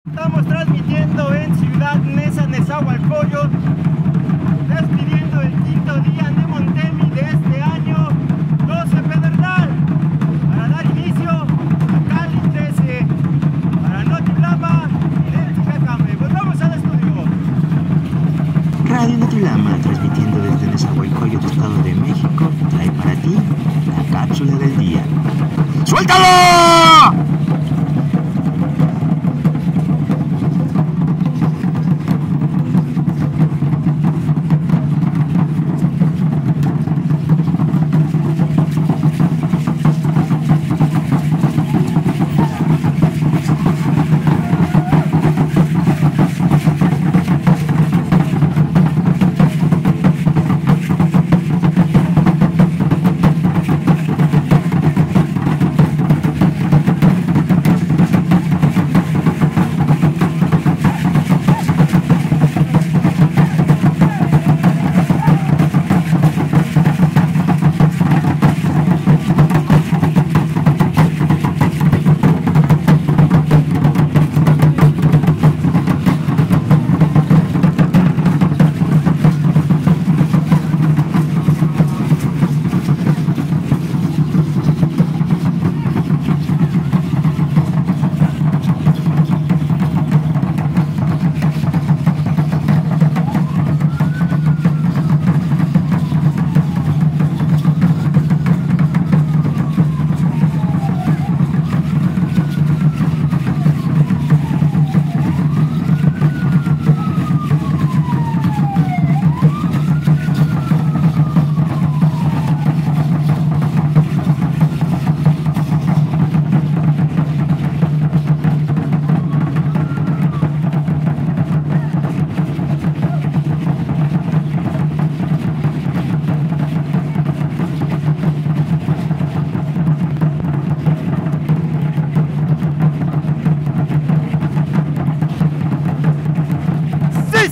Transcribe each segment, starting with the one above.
Estamos transmitiendo en Ciudad Neza, Nezahualcóyotl, despidiendo el quinto día de Montemi de este año 12 Pedernal, para dar inicio a Cali 13, para Notilama y Delticacame. Pues vamos al estudio. Radio Notilama, transmitiendo desde Nezahualcóyotl, Estado de México, trae para ti la cápsula del día. ¡Suéltalo!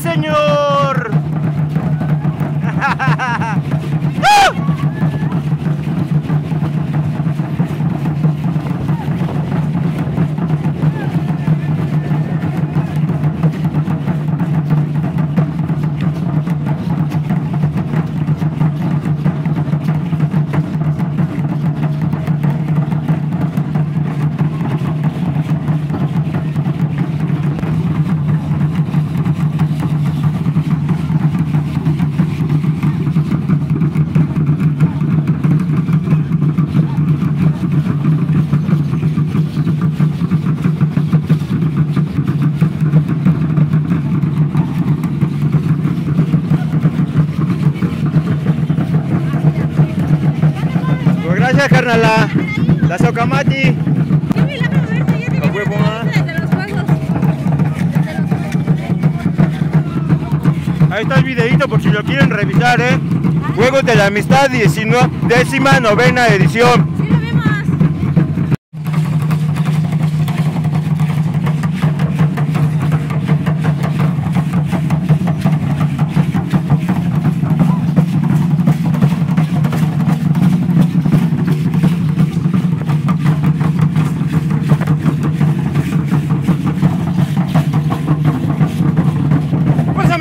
¡Señor! Gracias, carnala. La Socamati. Qué milagro verte, ya tenía huevo, desde los juegos. Ahí está el videito por si lo quieren revisar, Juegos de la Amistad, 19ª edición. Sí, lo vemos.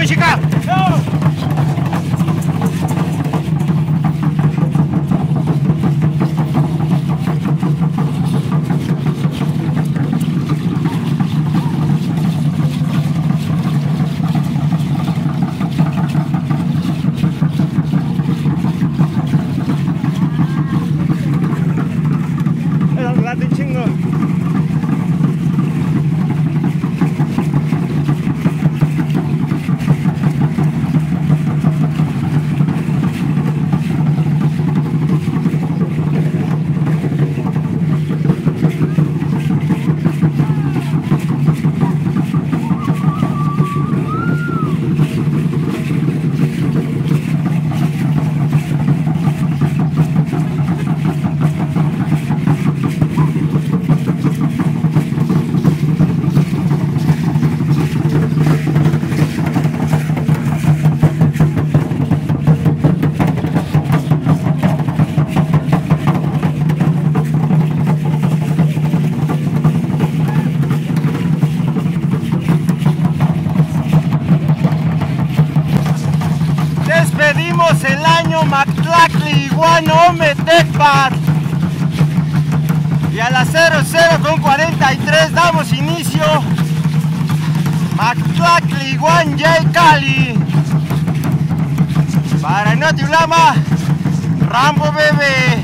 ¡Chica! ¡No! Iniciamos el año Mactlactli Iguanome Tecpat. Y a las 00:43 damos inicio Mactlactli Iguan Yay Cali. Para Notiulama, Rambo Bebé.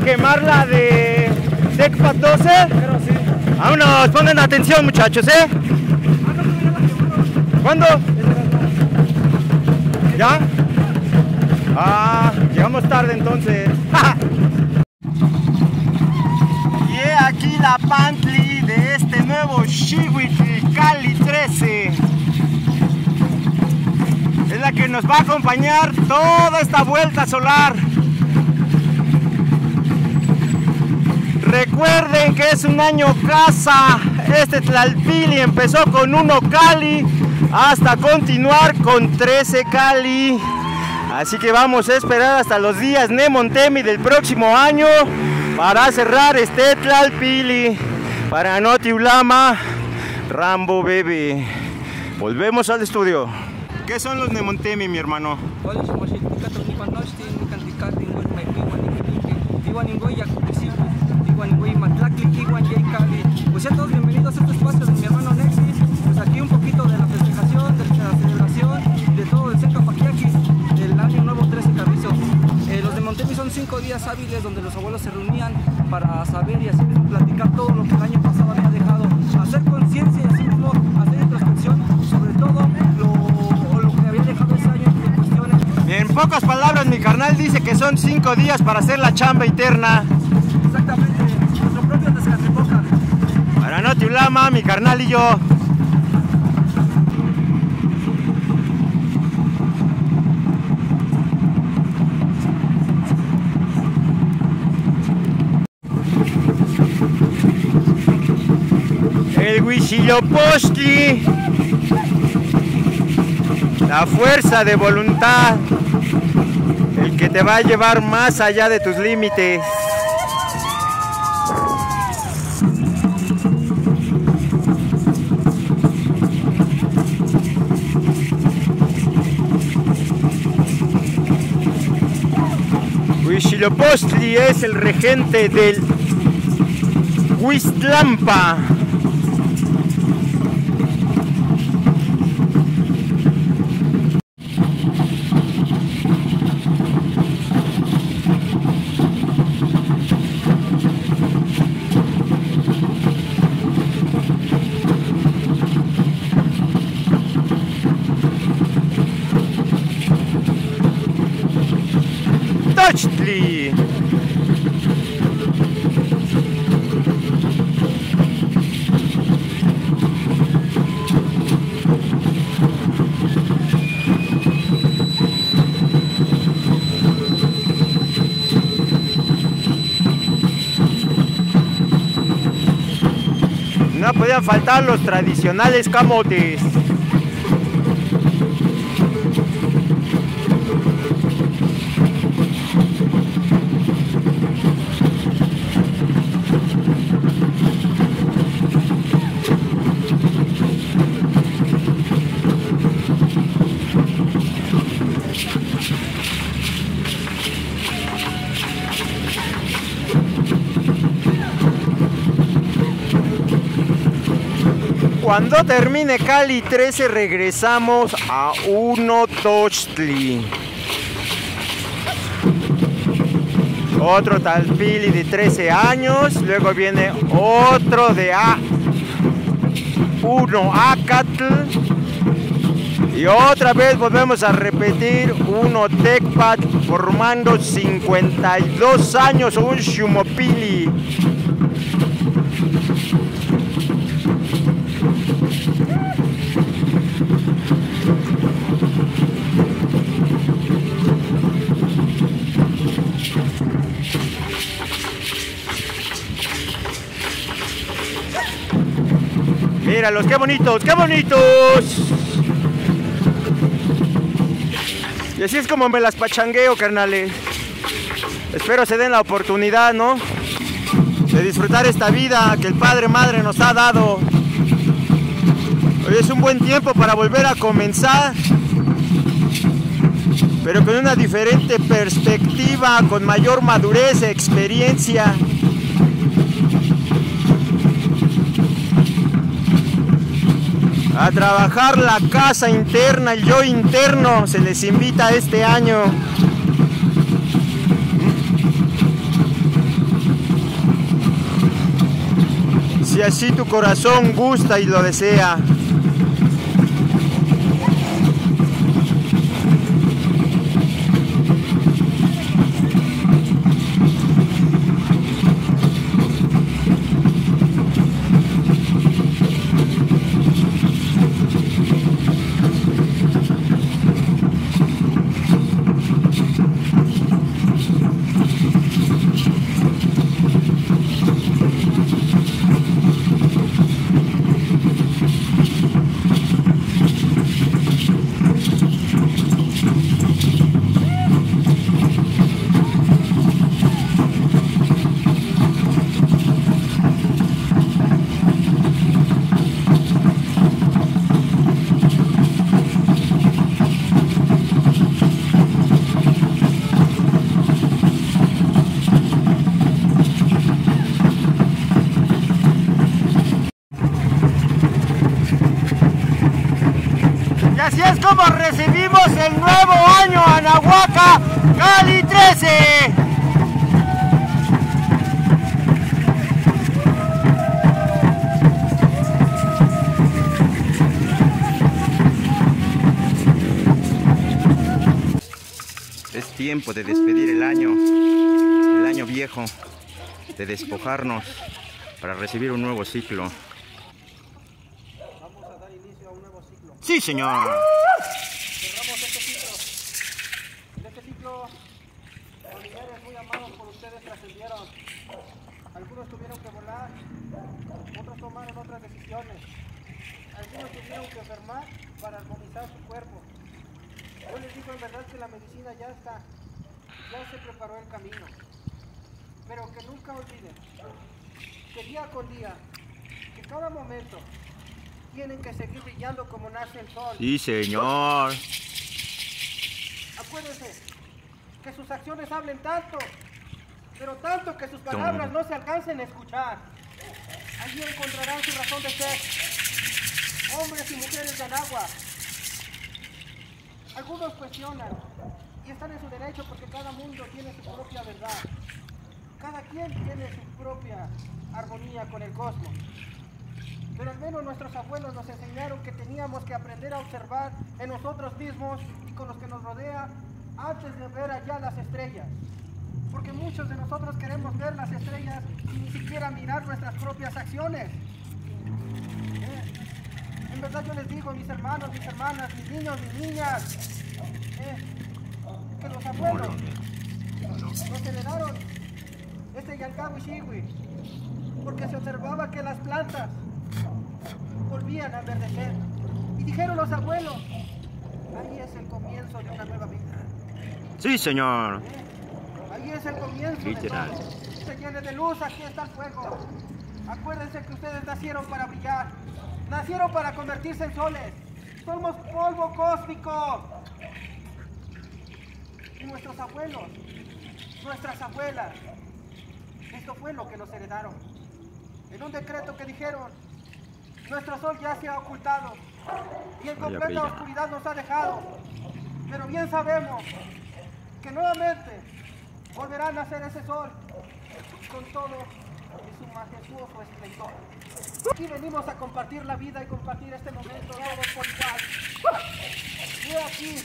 Quemar la de Tecpat 12. Pero sí. Vámonos, pongan atención muchachos, ¿eh? ¿Cuándo? ¿Ya? Ah, llegamos tarde entonces. Y he aquí la Pantli de este nuevo Xihuitl Cali 13. Es la que nos va a acompañar toda esta vuelta solar. Recuerden que es un año casa. Este Tlalpili empezó con 1 Cali hasta continuar con 13 Cali. Así que vamos a esperar hasta los días Nemontemi del próximo año para cerrar este Tlalpili. Para Notiulama, Rambo Bebé. Volvemos al estudio. ¿Qué son los Nemontemi, mi hermano? Pues sean todos bienvenidos a este espacio de mi hermano Nexis. Pues aquí un poquito de la festejación, de la celebración de todo el Senca Paquiaquis del año nuevo 13 Carrizo. Los Nemontemi son 5 días hábiles donde los abuelos se reunían para saber y así mismo platicar todo lo que el año pasado había dejado, hacer conciencia y así mismo hacer introspección sobre todo lo que había dejado ese año en cuestiones. En pocas palabras, mi carnal dice que son 5 días para hacer la chamba eterna. Exactamente, nuestro propio Tezcatlipoca. Para Notiulama, mi carnal y yo. El Huitzilopochtli, la fuerza de voluntad, el que te va a llevar más allá de tus límites. Huitzilopochtli es el regente del Huixtlampa. Huautli. No podían faltar los tradicionales camotes. Cuando termine Cali 13 regresamos a Huautli. Otro talpili de 13 años, luego viene otro de Acatl y otra vez volvemos a repetir uno Tecpat formando 52 años un Shumopili. Míralos, qué bonitos, qué bonitos. Y así es como me las pachangueo, carnales. Espero se den la oportunidad, ¿no? De disfrutar esta vida que el Padre Madre nos ha dado. Hoy es un buen tiempo para volver a comenzar, pero con una diferente perspectiva, con mayor madurez e experiencia. A trabajar la casa interna, el yo interno, se les invita este año. Si así tu corazón gusta y lo desea. Así es como recibimos el nuevo año Anahuaca Cali 13. Es tiempo de despedir el año viejo, de despojarnos para recibir un nuevo ciclo. Vamos a dar inicio a un nuevo ciclo. Sí, señor. Cerramos este ciclo. En este ciclo, familiares muy amados por ustedes trascendieron. Algunos tuvieron que volar, otros tomaron otras decisiones. Algunos tuvieron que enfermar para armonizar su cuerpo. Yo les digo en verdad que la medicina ya está, ya se preparó el camino. Pero que nunca olviden que día con día, que cada momento, tienen que seguir brillando como nace el sol. Sí, señor. Acuérdense que sus acciones hablen tanto, pero tanto que sus palabras no se alcancen a escuchar. Allí encontrarán su razón de ser, hombres y mujeres de Anáhuac. Algunos cuestionan y están en su derecho porque cada mundo tiene su propia verdad. Cada quien tiene su propia armonía con el cosmos. Pero al menos nuestros abuelos nos enseñaron que teníamos que aprender a observar en nosotros mismos y con los que nos rodea antes de ver allá las estrellas. porque muchos de nosotros queremos ver las estrellas y ni siquiera mirar nuestras propias acciones. En verdad yo les digo, mis hermanos, mis hermanas, mis niños, mis niñas, que los abuelos nos heredaron este Yankawishiwi, porque se observaba que las plantas volvían a verdecer. Y dijeron los abuelos, ahí es el comienzo de una nueva vida. Sí, señor. Ahí es el comienzo literal. de todo. Se llene de luz, aquí está el fuego. Acuérdense que ustedes nacieron para brillar. Nacieron para convertirse en soles. Somos polvo cósmico. Y nuestros abuelos, nuestras abuelas, esto fue lo que nos heredaron. En un decreto que dijeron, nuestro sol ya se ha ocultado y en completa oscuridad nos ha dejado. Pero bien sabemos que nuevamente volverá a nacer ese sol con todo y su majestuoso esplendor. Aquí venimos a compartir la vida y compartir este momento todos por igual. Y aquí,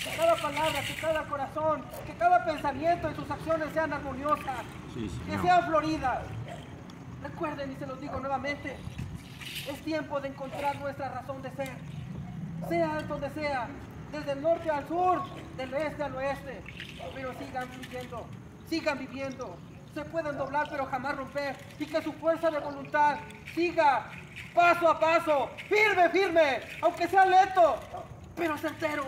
que cada palabra, que cada corazón, que cada pensamiento y sus acciones sean armoniosas, que sean floridas. Recuerden, y se los digo nuevamente, es tiempo de encontrar nuestra razón de ser, sea donde sea, desde el norte al sur, del este al oeste, pero sigan viviendo, se pueden doblar pero jamás romper, y que su fuerza de voluntad siga paso a paso, firme, aunque sea lento, pero certero.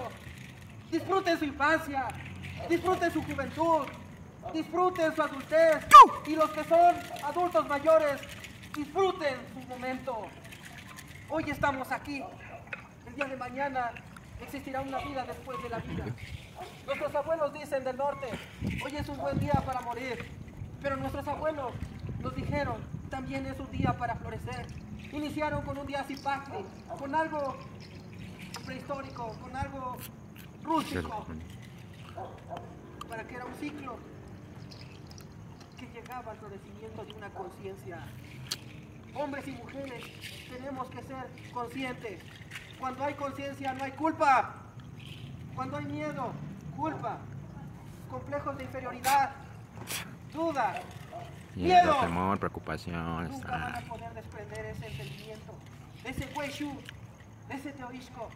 Disfruten su infancia, disfruten su juventud, disfruten su adultez, y los que son adultos mayores, disfruten su momento. Hoy estamos aquí, el día de mañana existirá una vida después de la vida. Nuestros abuelos dicen del norte, hoy es un buen día para morir, pero nuestros abuelos nos dijeron, también es un día para florecer. Iniciaron con un día zipacli, con algo prehistórico, con algo rústico, para que era un ciclo que llegaba al florecimiento de una conciencia. Hombres y mujeres, tenemos que ser conscientes. Cuando hay conciencia no hay culpa. Cuando hay miedo, culpa. Complejos de inferioridad, duda, miedo, temor, preocupación. Nunca van a poder desprender ese sentimiento, ese hueshu, ese teorisco.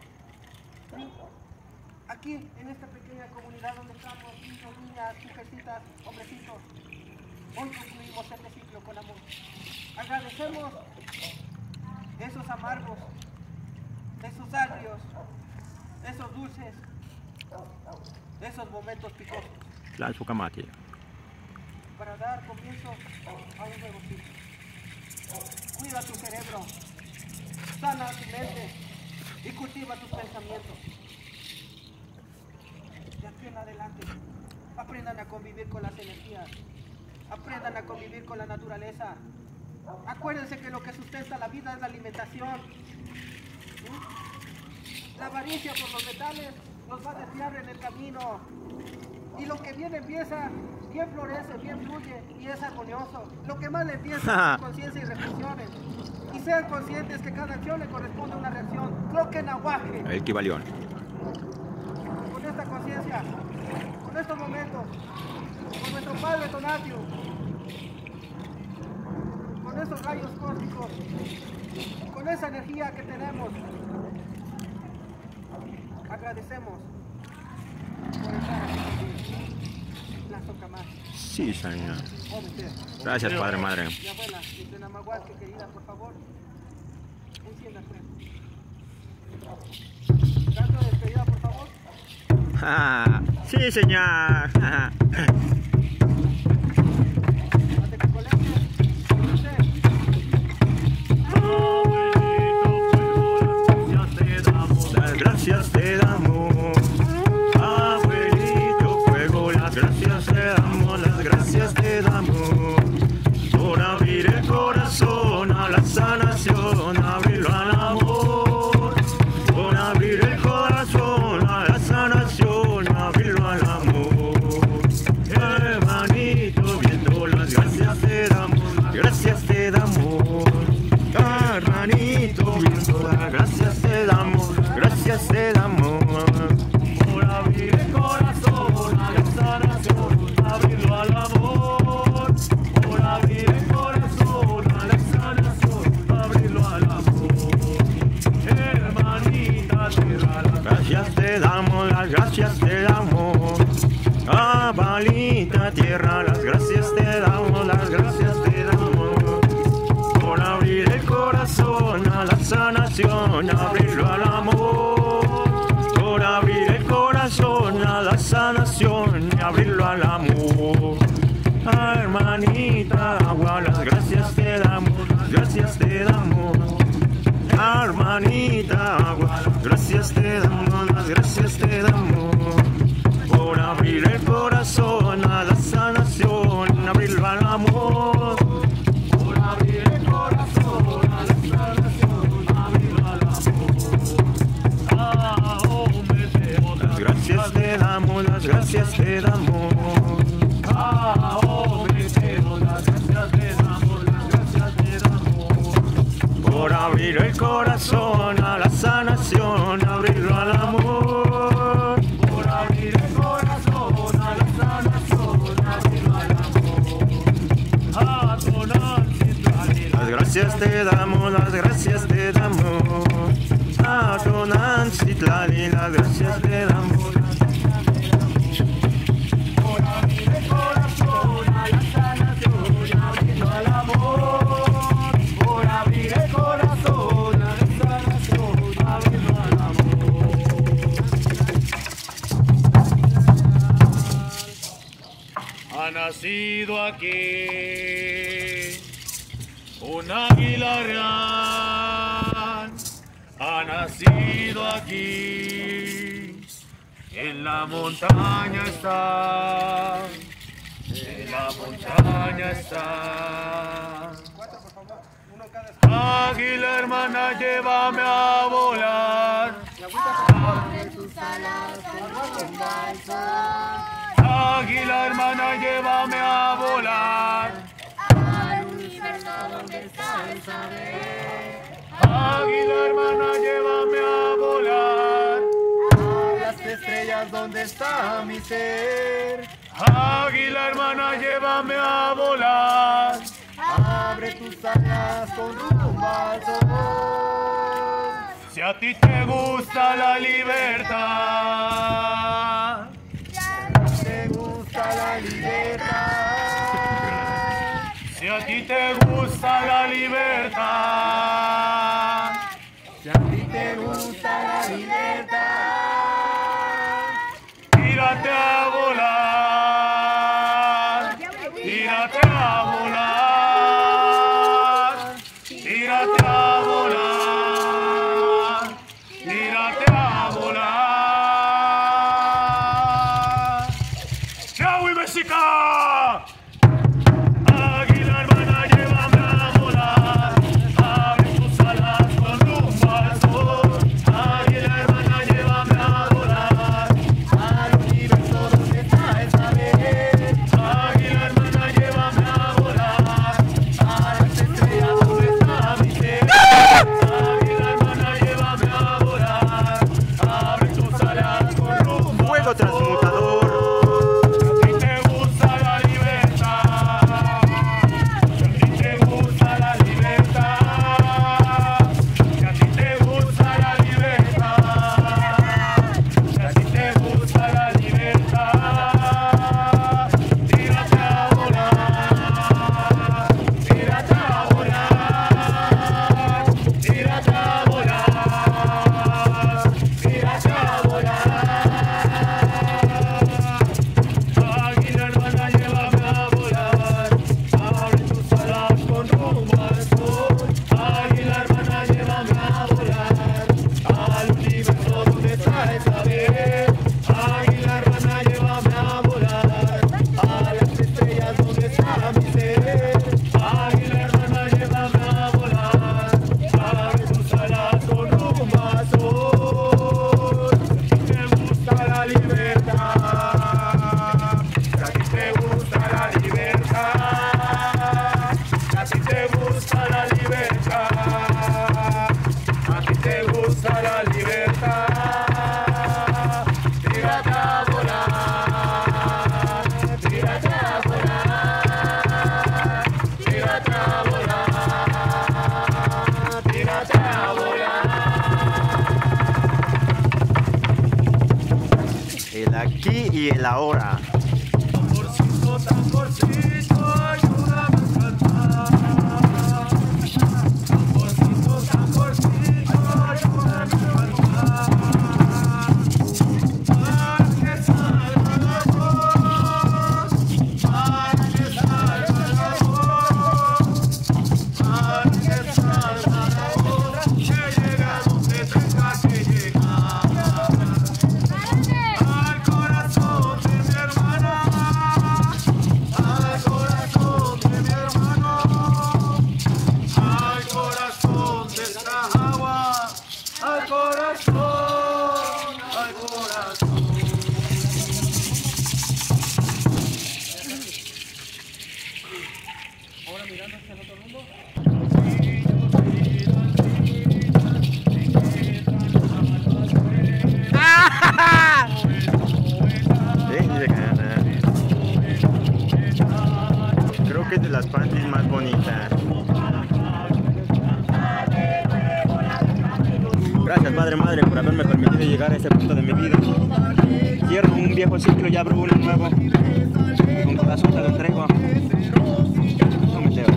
Aquí, en esta pequeña comunidad donde estamos, niños, niñas, mujercitas, hombrecitos, hoy concluimos este ciclo con amor. Agradecemos esos amargos, esos agrios, esos dulces, esos momentos picosos. La chucamati. Para dar comienzo a un nuevo ciclo. Cuida tu cerebro, sana tu mente y cultiva tus pensamientos. De aquí en adelante, aprendan a convivir con las energías, aprendan a convivir con la naturaleza. Acuérdense que lo que sustenta la vida es la alimentación. La avaricia por los metales nos va a desviar en el camino. Y lo que bien empieza, bien florece, bien fluye y es armonioso. Lo que mal empieza es conciencia y reflexiones. Y sean conscientes que cada acción le corresponde a una reacción. Lo que nahuaje. El equivalión. Con esta conciencia, con estos momentos, con nuestro Padre Tonatiuh, con esos rayos cósmicos, con esa energía que tenemos, agradecemos por estar aquí. La Socamá. Sí, señor. Gracias, Padre, Madre. Mi abuela, mi Tenamahuasque querida, por favor, encienda el fuego. Canto de despedida, por favor. Sí, señor. Gracias te damos, abuelito fuego, las gracias te damos, las gracias te damos, por abrir el corazón a la sanación, abrirlo al amor, por abrir el corazón a la sanación, abrirlo al amor, hermanito viendo las gracias te damos, gracias te damos, hermanito viendo las gracias te damos. Gracias te damos por abrir el corazón a la sanación, abrirlo a la las gracias te damos. A Balita tierra, las gracias te damos, las gracias te damos. Por abrir el corazón a la sanación, abrirlo al amor. Por abrir el corazón a la sanación, abrirlo al amor. Hermanita agua, las gracias te damos, las gracias te damos. Hermanita agua, gracias te damos, las gracias te damos. Por abrir el corazón a la sanación, abrirlo al amor. Por abrir el corazón a la sanación, abrirlo al amor. Las gracias te damos, las gracias te damos. Por abrir el corazón a la sanación, abrirlo al amor. Por abrir el corazón a la sanación, abrirlo al amor. Las gracias te damos, las gracias te damos. A Tonantzitlan, las gracias te damos. Por abrir el corazón a la sanación, abrirlo al amor. Por abrir el corazón a la sanación, abrirlo al amor. Ha nacido aquí un águila real, ha nacido aquí, en la montaña está, en la montaña está. Águila hermana, llévame a volar. Abre tus alas con rumbo al sol. Águila hermana, llévame a volar. Al universo donde está el saber. Águila hermana, llévame a volar. A las estrellas donde está mi ser. Águila hermana, llévame a volar. Abre tus alas con rumbo al sol. Si a ti te gusta la libertad, Te gusta la libertad. si a ti te gusta la libertad, Si a ti te gusta la libertad. tírate a volar, tírate a volar, tírate a volar, tírate a volar. ¡Yahui Mexica! Águila hermana, llévame a volar. Abre tus alas con rumbo al sol. Águila hermana, llévame a volar. Al universo donde está el saber. Águila hermana, llévame a volar. A las estrellas donde está mi ser. Águila hermana, llévame a volar. Abre tus alas con rumbo al Fuego sol. transmutador. Si te gusta la libertad, si te gusta la libertad, si a ti te gusta la libertad, si a ti te gusta la libertad, tírate a volar, tírate a volar, tírate a volar, tírate a volar. Águila hermana, llévame a volar. Abre tus alas con rumbo al sol. Águila hermana, llévame a volar. Al universo donde está el saber. Águila hermana, llévame a volar. A las estrellas donde está mi ser. Águila hermana, llévame a volar. Abre tus alas con rumbo al sol. Si te gusta la libertad, si a ti te gusta la libertad, si a ti te gusta la libertad, a ti te gusta la libertad, tírate a volar, tírate a volar, tírate a volar, tírate a volar. y el ahora. Tamborcito, tamborcito, ayúdame a cantar. Tamborcito, tamborcito, ayúdame a cantar. Para que salga la voz, para que salga la voz, para que salga la voz, que llega donde tenga que llegar. Al corazón de mi hermana, al corazón de mi hermano, al corazón de esta agua, al corazón, al corazón. Ahora mirando hacia el otro rumbo. Creo que es de las panties más bonitas. Gracias madre por haberme permitido llegar a este punto de mi vida. Cierro un viejo ciclo y abro uno nuevo. Con corazón te lo entrego. No me llevo.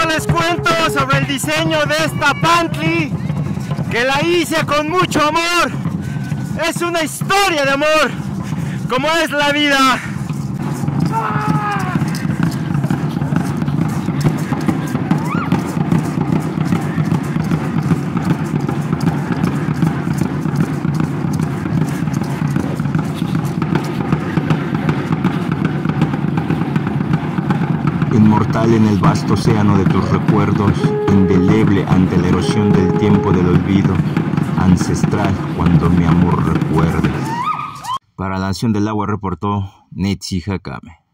les cuento sobre el diseño de esta pantli, que la hice con mucho amor. Es una historia de amor, como es la vida. Inmortal en el vasto océano de tus recuerdos, indeleble ante la erosión del tiempo del olvido, ancestral cuando mi amor recuerdes. Para la Nación del Agua reportó Netsi Hakame.